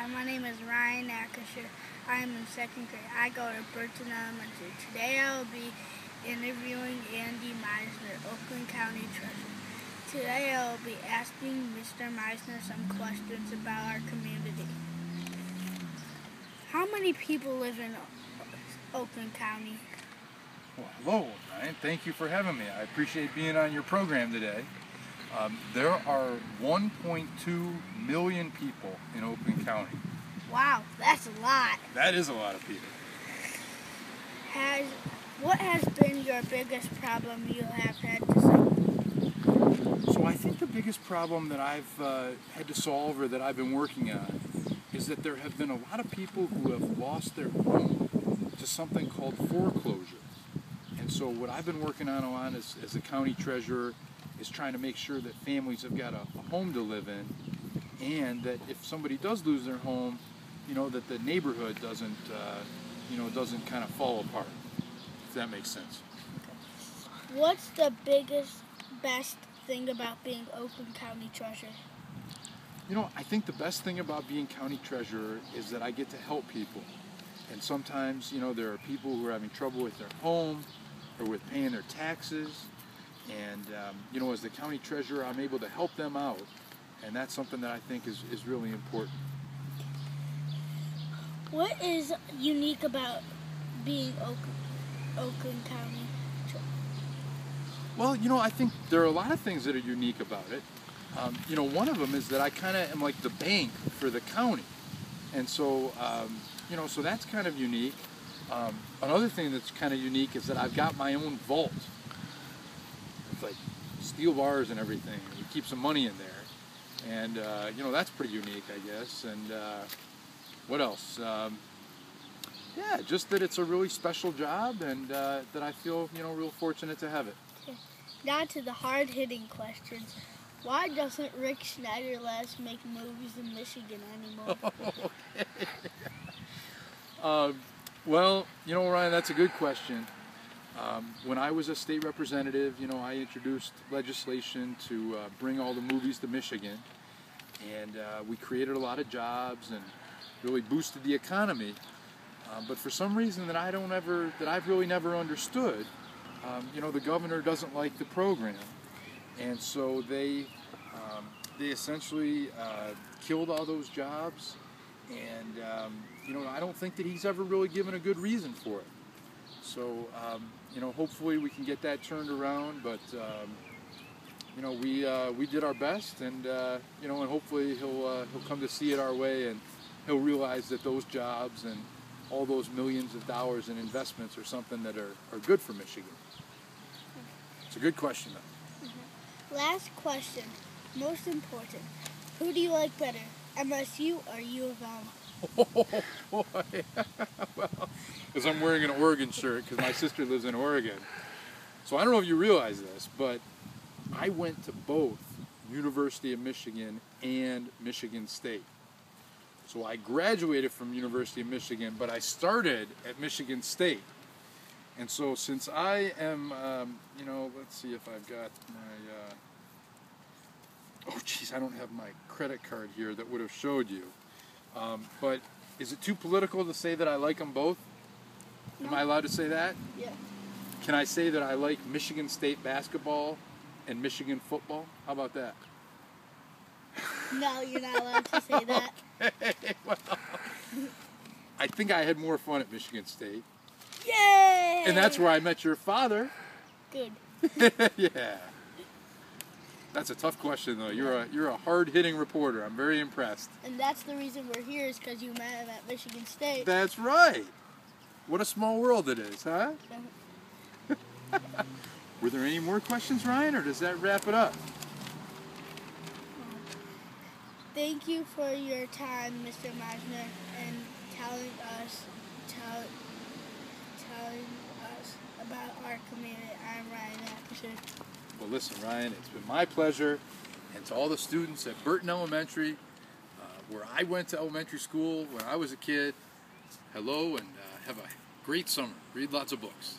Hi, my name is Ryan Akasher. I am in second grade. I go to Burton Elementary. Today I will be interviewing Andy Meisner, Oakland County Treasurer. Today I will be asking Mr. Meisner some questions about our community. How many people live in Oakland County? Well, hello, Ryan. Thank you for having me. I appreciate being on your program today. There are 1.2 million people in Oakland County. Wow, that's a lot. That is a lot of people. What has been your biggest problem you have had to solve? So I think the biggest problem that I've had to solve or that I've been working on is that there have been a lot of people who have lost their home to something called foreclosure. And so what I've been working on a lot as a county treasurer is trying to make sure that families have got a home to live in, and that if somebody does lose their home, that the neighborhood doesn't kind of fall apart, if that makes sense. What's the best thing about being Oakland County Treasurer? I think the best thing about being county treasurer is that I get to help people. And sometimes, there are people who are having trouble with their home or with paying their taxes. And, as the county treasurer, I'm able to help them out. And that's something that I think is really important. What is unique about being Oakland County treasurer? Well, I think there are a lot of things that are unique about it. One of them is that I kind of am like the bank for the county. And so, so that's kind of unique. Another thing that's kind of unique is that I've got my own vault. It's like steel bars and everything. You keep some money in there. And, that's pretty unique, I guess. And what else? Yeah, just that it's a really special job and that I feel, real fortunate to have it. Okay. Now to the hard-hitting questions. Why doesn't Rick Schneider let us make movies in Michigan anymore? Okay. Well, Ryan, that's a good question. When I was a state representative, I introduced legislation to bring all the movies to Michigan, and we created a lot of jobs and really boosted the economy. But for some reason that I've really never understood, the governor doesn't like the program, and so they essentially killed all those jobs. And I don't think that he's ever really given a good reason for it. So hopefully we can get that turned around. But we did our best, and and hopefully he'll come to see it our way, and he'll realize that those jobs and all those millions of dollars in investments are something that are good for Michigan. It's a good question, though. Mm-hmm. Last question, most important. Who do you like better, MSU or U of M? Oh, boy. Well, because I'm wearing an Oregon shirt because my sister lives in Oregon. So I don't know if you realize this, but I went to both University of Michigan and Michigan State. So I graduated from University of Michigan, but I started at Michigan State. And so since I am, let's see if I've got my, oh geez, I don't have my credit card here that would have showed you. But is it too political to say that I like them both? No. Am I allowed to say that? Yeah. Can I say that I like Michigan State basketball and Michigan football? How about that? No, you're not allowed to say that. Okay, well, I think I had more fun at Michigan State. Yay! And that's where I met your father. Good. Yeah. That's a tough question, though. You're a hard-hitting reporter. I'm very impressed. And that's the reason we're here, is because you met him at Michigan State. That's right. What a small world it is, huh? Were there any more questions, Ryan, or does that wrap it up? Thank you for your time, Mr. Meisner, and telling us about our community. I'm Ryan Akasher. Well, listen, Ryan, it's been my pleasure, and to all the students at Burton Elementary, where I went to elementary school when I was a kid, hello, and have a great summer. Read lots of books.